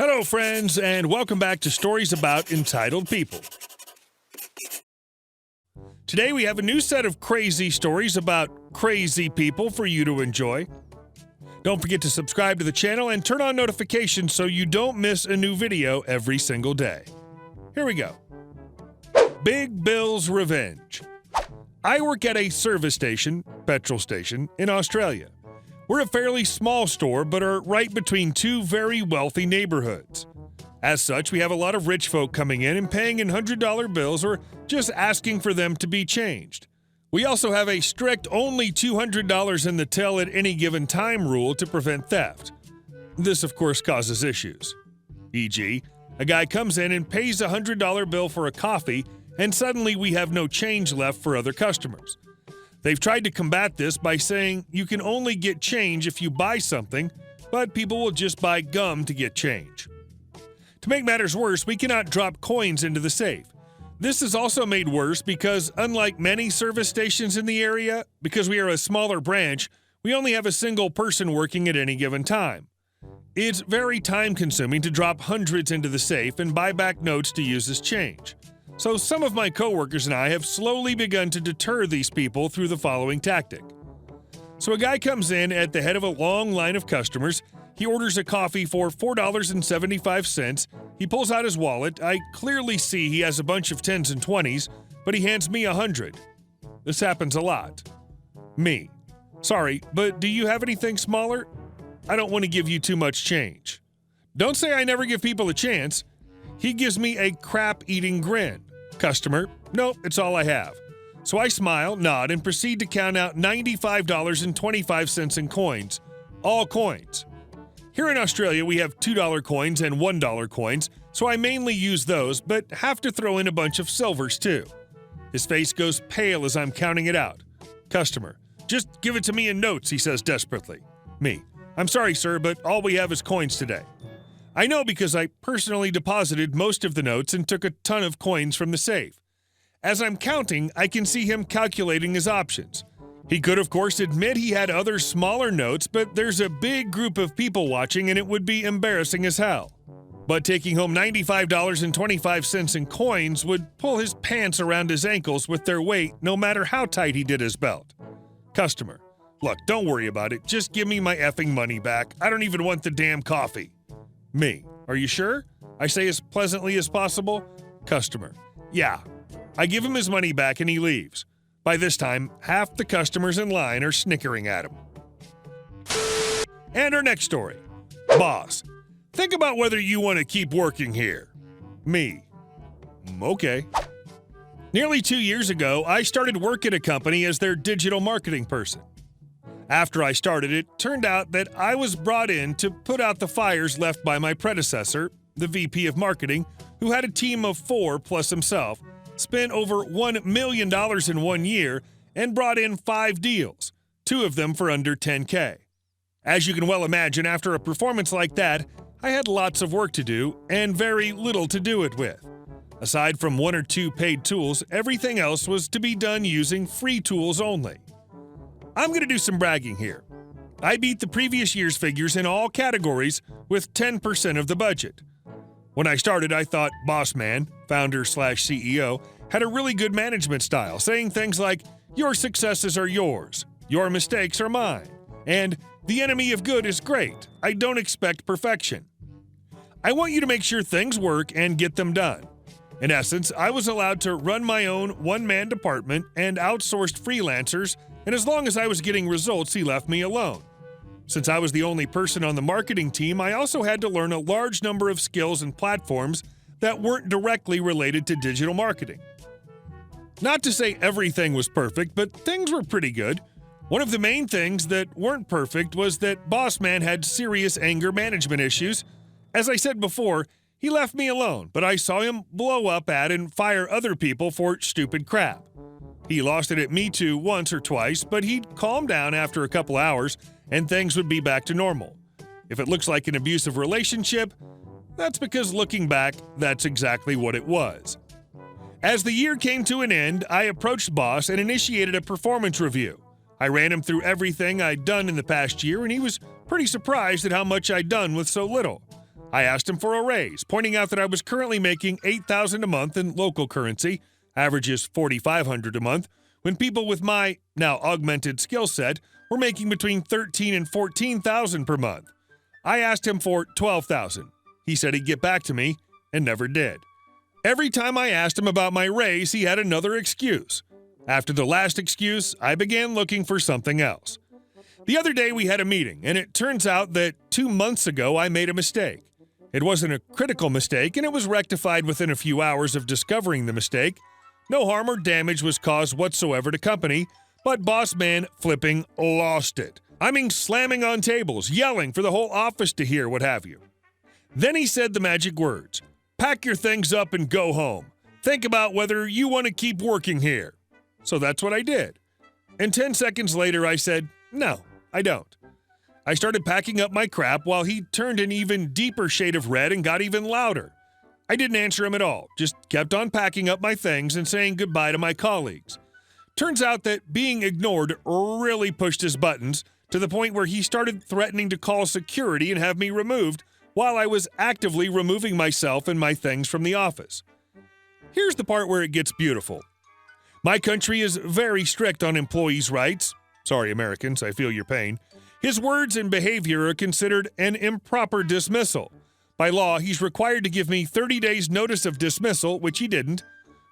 Hello, friends, and welcome back to Stories About Entitled People. Today we have a new set of crazy stories about crazy people for you to enjoy. Don't forget to subscribe to the channel and turn on notifications so you don't miss a new video every single day. Here we go. Big Bill's Revenge. I work at a service station, petrol station, in Australia. We're a fairly small store, but are right between two very wealthy neighborhoods. As such, we have a lot of rich folk coming in and paying in $100 bills or just asking for them to be changed. We also have a strict only $200 in the till at any given time rule to prevent theft. This, of course, causes issues. E.g., a guy comes in and pays a $100 bill for a coffee, and suddenly we have no change left for other customers. They've tried to combat this by saying you can only get change if you buy something, but people will just buy gum to get change. To make matters worse, we cannot drop coins into the safe. This is also made worse because, unlike many service stations in the area, because we are a smaller branch, we only have a single person working at any given time. It's very time-consuming to drop hundreds into the safe and buy back notes to use as change. So some of my coworkers and I have slowly begun to deter these people through the following tactic. So a guy comes in at the head of a long line of customers. He orders a coffee for $4.75. He pulls out his wallet. I clearly see he has a bunch of 10s and 20s, but he hands me 100. This happens a lot. Me. Sorry, but do you have anything smaller? I don't want to give you too much change. Don't say I never give people a chance. He gives me a crap-eating grin. Customer, nope, it's all I have. So I smile, nod, and proceed to count out $95.25 in coins. All coins. Here in Australia, we have $2 coins and $1 coins, so I mainly use those, but have to throw in a bunch of silvers too. His face goes pale as I'm counting it out. Customer, just give it to me in notes, he says desperately. Me, I'm sorry, sir, but all we have is coins today. I know because I personally deposited most of the notes and took a ton of coins from the safe. As I'm counting, I can see him calculating his options. He could, of course, admit he had other smaller notes, but there's a big group of people watching and it would be embarrassing as hell. But taking home $95.25 in coins would pull his pants around his ankles with their weight no matter how tight he did his belt. Customer, look, don't worry about it. Just give me my effing money back. I don't even want the damn coffee. Me, are you sure? I say as pleasantly as possible. Customer, yeah. I give him his money back and he leaves. By this time, half the customers in line are snickering at him. And our next story. Boss, think about whether you want to keep working here. Me, okay. Nearly 2 years ago, I started work at a company as their digital marketing person. After I started, it turned out that I was brought in to put out the fires left by my predecessor, the VP of Marketing, who had a team of 4 plus himself, spent over $1 million in 1 year, and brought in 5 deals, 2 of them for under $10K. As you can well imagine, after a performance like that, I had lots of work to do and very little to do it with. Aside from 1 or 2 paid tools, everything else was to be done using free tools only. I'm going to do some bragging here. I beat the previous year's figures in all categories with 10% of the budget. When I started, I thought Boss Man, founder/CEO, had a really good management style, saying things like, "Your successes are yours, your mistakes are mine," and "The enemy of good is great. I don't expect perfection." I want you to make sure things work and get them done. In essence, I was allowed to run my own one-man department and outsourced freelancers, and as long as I was getting results, he left me alone. Since I was the only person on the marketing team, I also had to learn a large number of skills and platforms that weren't directly related to digital marketing. Not to say everything was perfect, but things were pretty good. One of the main things that weren't perfect was that Boss Man had serious anger management issues. As I said before, he left me alone, but I saw him blow up at and fire other people for stupid crap. He lost it at me too once or twice, but he'd calm down after a couple hours and things would be back to normal. If it looks like an abusive relationship, that's because looking back, that's exactly what it was. As the year came to an end, I approached Boss and initiated a performance review. I ran him through everything I'd done in the past year, and he was pretty surprised at how much I'd done with so little. I asked him for a raise, pointing out that I was currently making $8,000 a month in local currency, averages $4,500 a month, when people with my, now augmented skill set, were making between $13,000 and $14,000 per month. I asked him for $12,000. He said he'd get back to me, and never did. Every time I asked him about my raise, he had another excuse. After the last excuse, I began looking for something else. The other day we had a meeting, and it turns out that 2 months ago I made a mistake. It wasn't a critical mistake, and it was rectified within a few hours of discovering the mistake. No harm or damage was caused whatsoever to company, but boss man flipping lost it. I mean, slamming on tables, yelling for the whole office to hear, what have you. Then he said the magic words, "Pack your things up and go home. Think about whether you want to keep working here." So that's what I did. And 10 seconds later I said, "No, I don't." I started packing up my crap while he turned an even deeper shade of red and got even louder. I didn't answer him at all, just kept on packing up my things and saying goodbye to my colleagues. Turns out that being ignored really pushed his buttons to the point where he started threatening to call security and have me removed while I was actively removing myself and my things from the office. Here's the part where it gets beautiful. My country is very strict on employees' rights. Sorry, Americans, I feel your pain. His words and behavior are considered an improper dismissal. By law, he's required to give me 30 days notice of dismissal, which he didn't.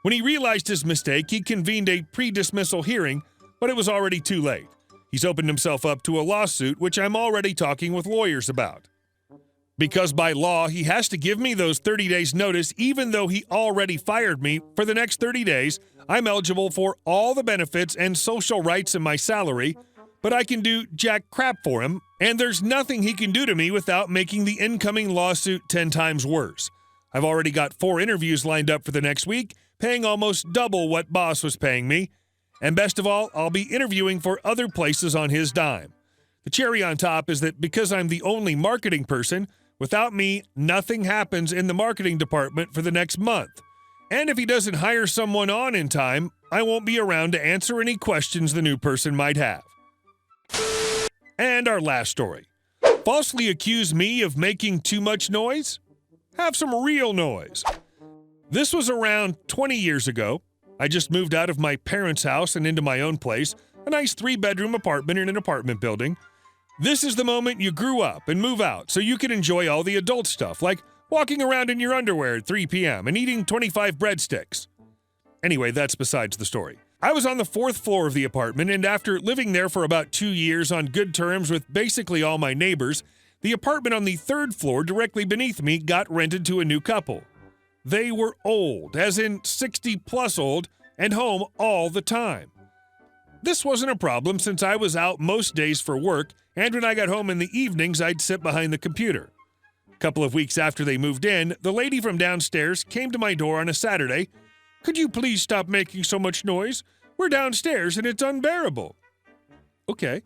When he realized his mistake, he convened a pre-dismissal hearing, but it was already too late. He's opened himself up to a lawsuit, which I'm already talking with lawyers about. Because by law, he has to give me those 30 days notice, even though he already fired me. For the next 30 days, I'm eligible for all the benefits and social rights in my salary, but I can do jack crap for him, and there's nothing he can do to me without making the incoming lawsuit 10 times worse. I've already got 4 interviews lined up for the next week, paying almost double what boss was paying me. And best of all, I'll be interviewing for other places on his dime. The cherry on top is that because I'm the only marketing person, without me, nothing happens in the marketing department for the next month. And if he doesn't hire someone on in time, I won't be around to answer any questions the new person might have. And our last story. Falsely accuse me of making too much noise? Have some real noise. This was around 20 years ago. I just moved out of my parents' house and into my own place, a nice 3-bedroom apartment in an apartment building. This is the moment you grew up and move out so you can enjoy all the adult stuff, like walking around in your underwear at 3 p.m. and eating 25 breadsticks. Anyway, that's besides the story. I was on the 4th floor of the apartment, and after living there for about 2 years on good terms with basically all my neighbors, the apartment on the 3rd floor directly beneath me got rented to a new couple. They were old, as in 60-plus old, and home all the time. This wasn't a problem since I was out most days for work, and when I got home in the evenings, I'd sit behind the computer. A couple of weeks after they moved in, the lady from downstairs came to my door on a Saturday. "Could you please stop making so much noise? We're downstairs and it's unbearable." Okay.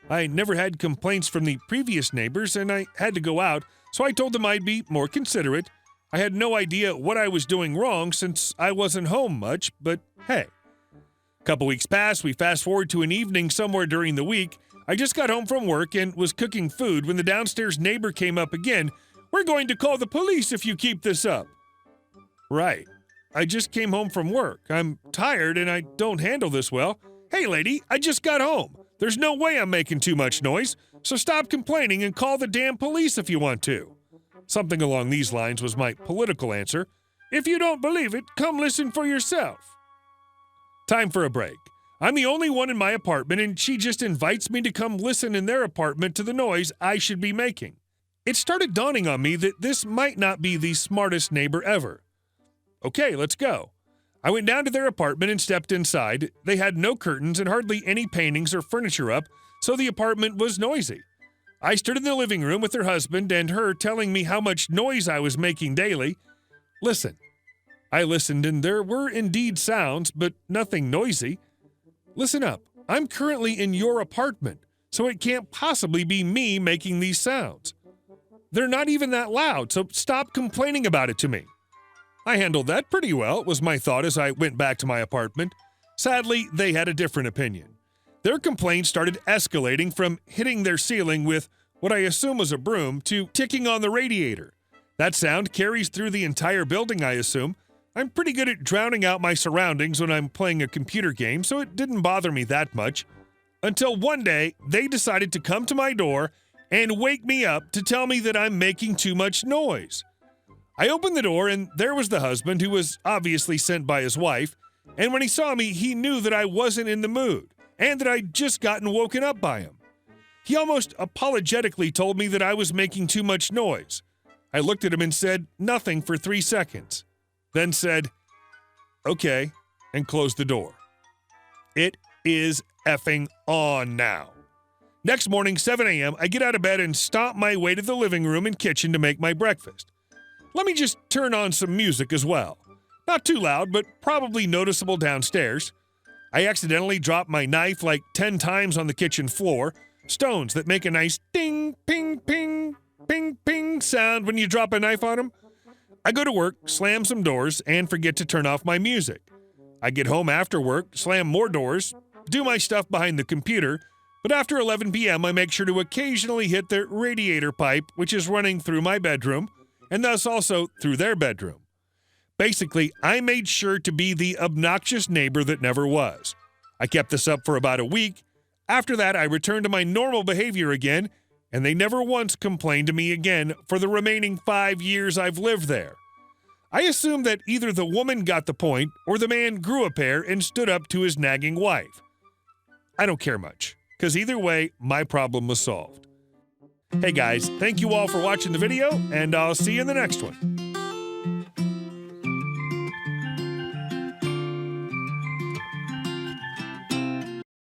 I never had complaints from the previous neighbors and I had to go out, so I told them I'd be more considerate. I had no idea what I was doing wrong since I wasn't home much, but hey. A couple weeks passed, we fast forward to an evening somewhere during the week. I just got home from work and was cooking food when the downstairs neighbor came up again. "We're going to call the police if you keep this up." Right. I just came home from work. I'm tired and I don't handle this well. "Hey lady, I just got home. There's no way I'm making too much noise, so stop complaining and call the damn police if you want to." Something along these lines was my political answer. "If you don't believe it, come listen for yourself." Time for a break. I'm the only one in my apartment and she just invites me to come listen in their apartment to the noise I should be making. It started dawning on me that this might not be the smartest neighbor ever. Okay, let's go. I went down to their apartment and stepped inside. They had no curtains and hardly any paintings or furniture up, so the apartment was noisy. I stood in the living room with her husband and her telling me how much noise I was making daily. Listen. I listened and there were indeed sounds, but nothing noisy. Listen up. I'm currently in your apartment, so it can't possibly be me making these sounds. They're not even that loud, so stop complaining about it to me. I handled that pretty well, was my thought as I went back to my apartment. Sadly, they had a different opinion. Their complaints started escalating from hitting their ceiling with what I assume was a broom to ticking on the radiator. That sound carries through the entire building, I assume. I'm pretty good at drowning out my surroundings when I'm playing a computer game, so it didn't bother me that much. Until one day, they decided to come to my door and wake me up to tell me that I'm making too much noise. I opened the door, and there was the husband, who was obviously sent by his wife, and when he saw me, he knew that I wasn't in the mood, and that I'd just gotten woken up by him. He almost apologetically told me that I was making too much noise. I looked at him and said nothing for 3 seconds, then said, "Okay," and closed the door. It is effing on now. Next morning, 7 a.m., I get out of bed and stomp my way to the living room and kitchen to make my breakfast. Let me just turn on some music as well. Not too loud, but probably noticeable downstairs. I accidentally dropped my knife like 10 times on the kitchen floor, stones that make a nice ding, ping, ping, ping, ping sound when you drop a knife on them. I go to work, slam some doors, and forget to turn off my music. I get home after work, slam more doors, do my stuff behind the computer, but after 11 p.m. I make sure to occasionally hit the radiator pipe, which is running through my bedroom, and thus also through their bedroom. Basically, I made sure to be the obnoxious neighbor that never was. I kept this up for about a week. After that, I returned to my normal behavior again, and they never once complained to me again for the remaining 5 years I've lived there. I assume that either the woman got the point or the man grew a pair and stood up to his nagging wife. I don't care much, because either way, my problem was solved. Hey guys, thank you all for watching the video, and I'll see you in the next one.